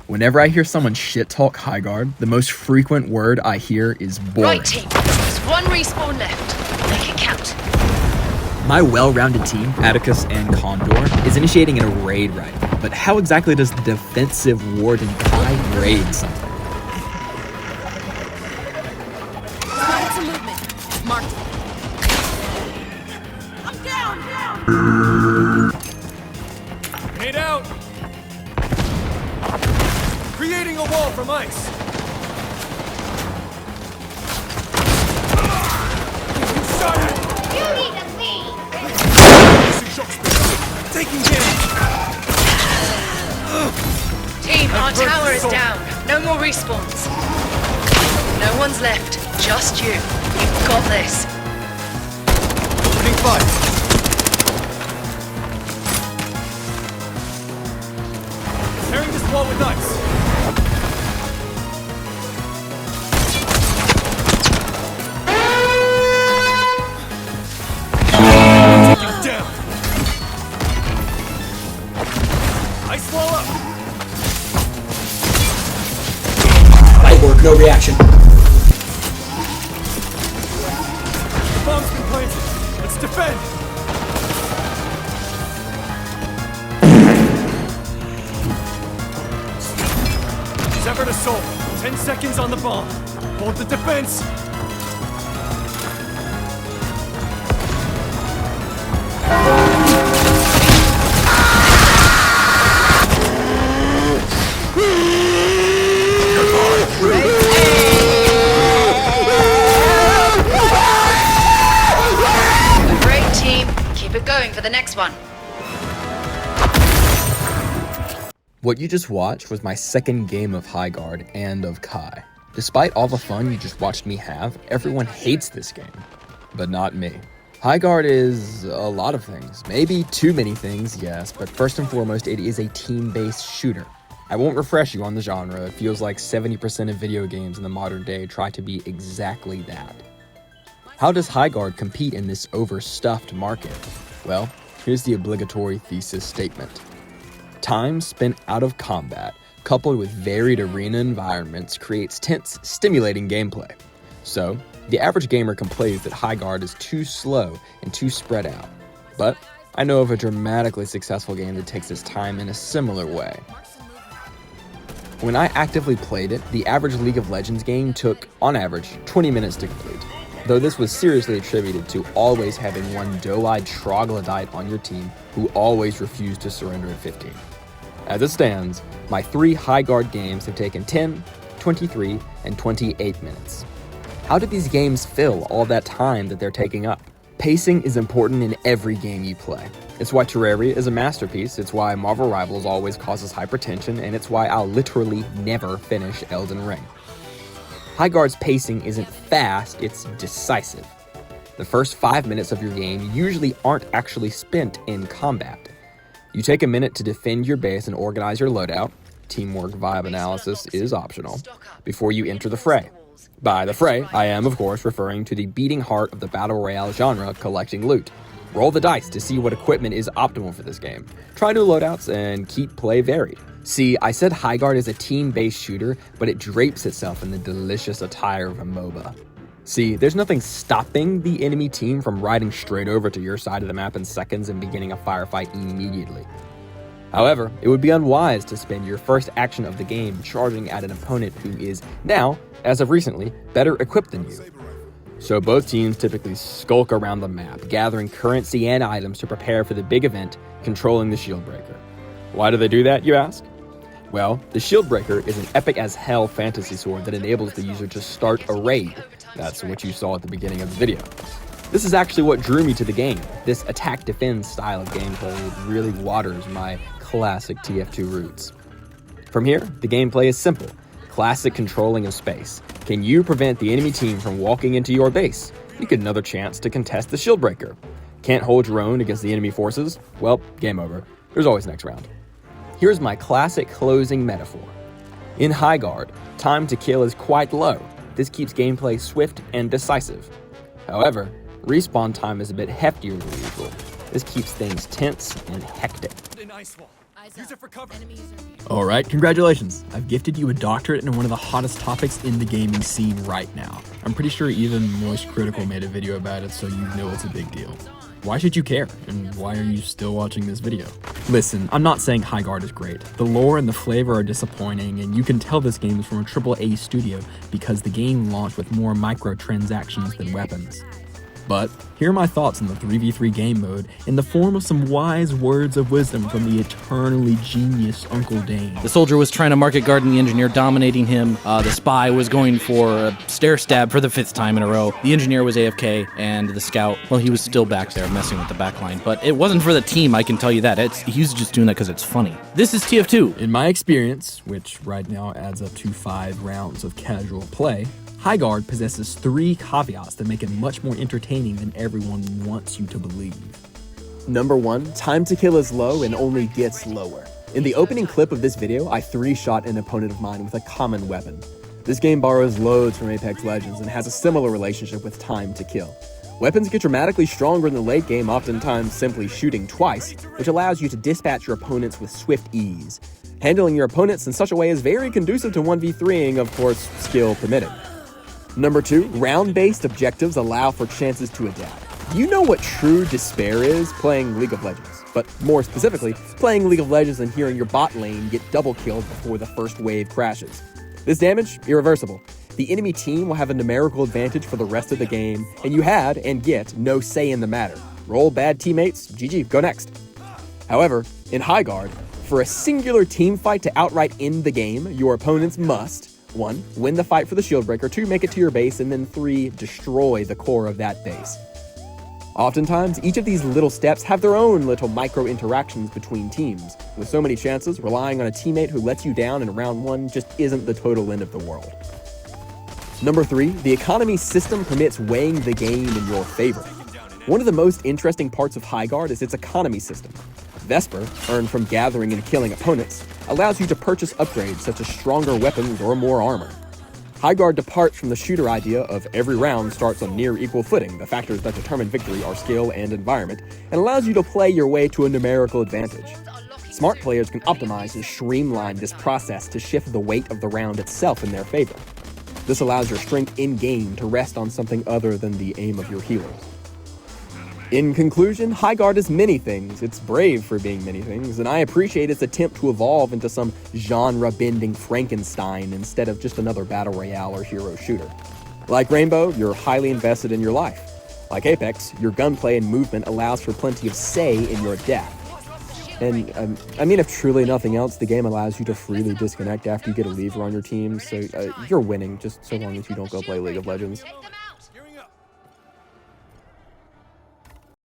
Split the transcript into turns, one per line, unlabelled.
Whenever I hear someone shit talk Highguard, the most frequent word I hear is boring.
Right team, there's one respawn left. Make it count.
My well-rounded team, Atticus and Condor, is initiating a raid right now. But how exactly does the defensive warden Kai raid something?
Spotted some movement. Marked it. I'm down.
Grenade out! Creating a wall from ice! You shot it!
You need to leave!
Taking damage!
Team, our tower is down. No more respawns. No one's left. Just you. You've got this.
Opening fire! Tearing this wall with ice! Down. Ice wall up.
Light work, no reaction.
The bomb's been planted. Let's defend. Severed assault. 10 seconds on the bomb. Hold the defense.
Great team. Keep it going for the next one.
What you just watched was my second game of Highguard and of Kai. Despite all the fun you just watched me have, everyone hates this game. But not me. Highguard is a lot of things. Maybe too many things, yes, but first and foremost, it is a team-based shooter. I won't refresh you on the genre. It feels like 70% of video games in the modern day try to be exactly that. How does Highguard compete in this overstuffed market? Well, here's the obligatory thesis statement. Time spent out of combat, coupled with varied arena environments, creates tense, stimulating gameplay. So, the average gamer complains that Highguard is too slow and too spread out. But I know of a dramatically successful game that takes its time in a similar way. When I actively played it, the average League of Legends game took, on average, 20 minutes to complete. Though this was seriously attributed to always having one doe-eyed troglodyte on your team who always refused to surrender at 15. As it stands, my 3 Highguard games have taken 10, 23, and 28 minutes. How did these games fill all that time that they're taking up? Pacing is important in every game you play. It's why Terraria is a masterpiece, it's why Marvel Rivals always causes hypertension, and it's why I'll literally never finish Elden Ring. Highguard's pacing isn't fast, it's decisive. The first 5 minutes of your game usually aren't actually spent in combat. You take a minute to defend your base and organize your loadout. Teamwork vibe analysis is optional. Before you enter the fray. By the fray, I am, of course, referring to the beating heart of the Battle Royale genre, collecting loot. Roll the dice to see what equipment is optimal for this game. Try new loadouts and keep play varied. See, I said Highguard is a team-based shooter, but it drapes itself in the delicious attire of a MOBA. See, there's nothing stopping the enemy team from riding straight over to your side of the map in seconds and beginning a firefight immediately. However, it would be unwise to spend your first action of the game charging at an opponent who is now, as of recently, better equipped than you. So both teams typically skulk around the map, gathering currency and items to prepare for the big event, controlling the shield breaker. Why do they do that, you ask? Well, the shield breaker is an epic as hell fantasy sword that enables the user to start a raid. That's what you saw at the beginning of the video. This is actually what drew me to the game. This attack-defend style of gameplay really waters my classic TF2 roots. From here, the gameplay is simple. Classic controlling of space. Can you prevent the enemy team from walking into your base? You get another chance to contest the shield breaker. Can't hold your own against the enemy forces? Well, game over. There's always next round. Here's my classic closing metaphor. In Highguard, time to kill is quite low. This keeps gameplay swift and decisive. However, respawn time is a bit heftier than usual. This keeps things tense and hectic.
Use it for cover.
Alright, congratulations. I've gifted you a doctorate in one of the hottest topics in the gaming scene right now. I'm pretty sure even Moist Critical made a video about it, so you know it's a big deal. Why should you care? And why are you still watching this video? Listen, I'm not saying Highguard is great. The lore and the flavor are disappointing, and you can tell this game is from a AAA studio because the game launched with more microtransactions than weapons. But here are my thoughts on the 3v3 game mode in the form of some wise words of wisdom from the eternally genius Uncle Dane.
The soldier was trying to market guard and the engineer dominating him. The spy was going for a stair stab for the 5th time in a row. The engineer was AFK, and the scout, well, he was still back there messing with the backline. But it wasn't for the team, I can tell you that. He was just doing that because it's funny. This is TF2.
In my experience, which right now adds up to 5 rounds of casual play, Highguard possesses 3 caveats that make it much more entertaining than everyone wants you to believe. Number 1, time to kill is low and only gets lower. In the opening clip of this video, I 3-shot an opponent of mine with a common weapon. This game borrows loads from Apex Legends and has a similar relationship with time to kill. Weapons get dramatically stronger in the late game, oftentimes simply shooting twice, which allows you to dispatch your opponents with swift ease. Handling your opponents in such a way is very conducive to 1v3ing, of course, skill permitting. Number 2, round-based objectives allow for chances to adapt. Do you know what true despair is? Playing League of Legends. But more specifically, playing League of Legends and hearing your bot lane get double-killed before the first wave crashes. This damage, irreversible. The enemy team will have a numerical advantage for the rest of the game, and you had, and get, no say in the matter. Roll bad teammates, GG, go next. However, in Highguard, for a singular team fight to outright end the game, your opponents must 1. Win the fight for the shield breaker, 2. Make it to your base, and then 3. Destroy the core of that base. Oftentimes, each of these little steps have their own little micro-interactions between teams. With so many chances, relying on a teammate who lets you down in round 1 just isn't the total end of the world. Number 3, the economy system permits weighing the game in your favor. One of the most interesting parts of Highguard is its economy system. Vesper, earned from gathering and killing opponents, allows you to purchase upgrades such as stronger weapons or more armor. Highguard departs from the shooter idea of every round starts on near equal footing. The factors that determine victory are skill and environment, and allows you to play your way to a numerical advantage. Smart players can optimize and streamline this process to shift the weight of the round itself in their favor. This allows your strength in-game to rest on something other than the aim of your healers. In conclusion, Highguard is many things. It's brave for being many things, and I appreciate its attempt to evolve into some genre-bending Frankenstein instead of just another battle royale or hero shooter. Like Rainbow, you're highly invested in your life. Like Apex, your gunplay and movement allows for plenty of say in your death. And, if truly nothing else, the game allows you to freely disconnect after you get a lever on your team, so you're winning just so long as you don't go play League of Legends.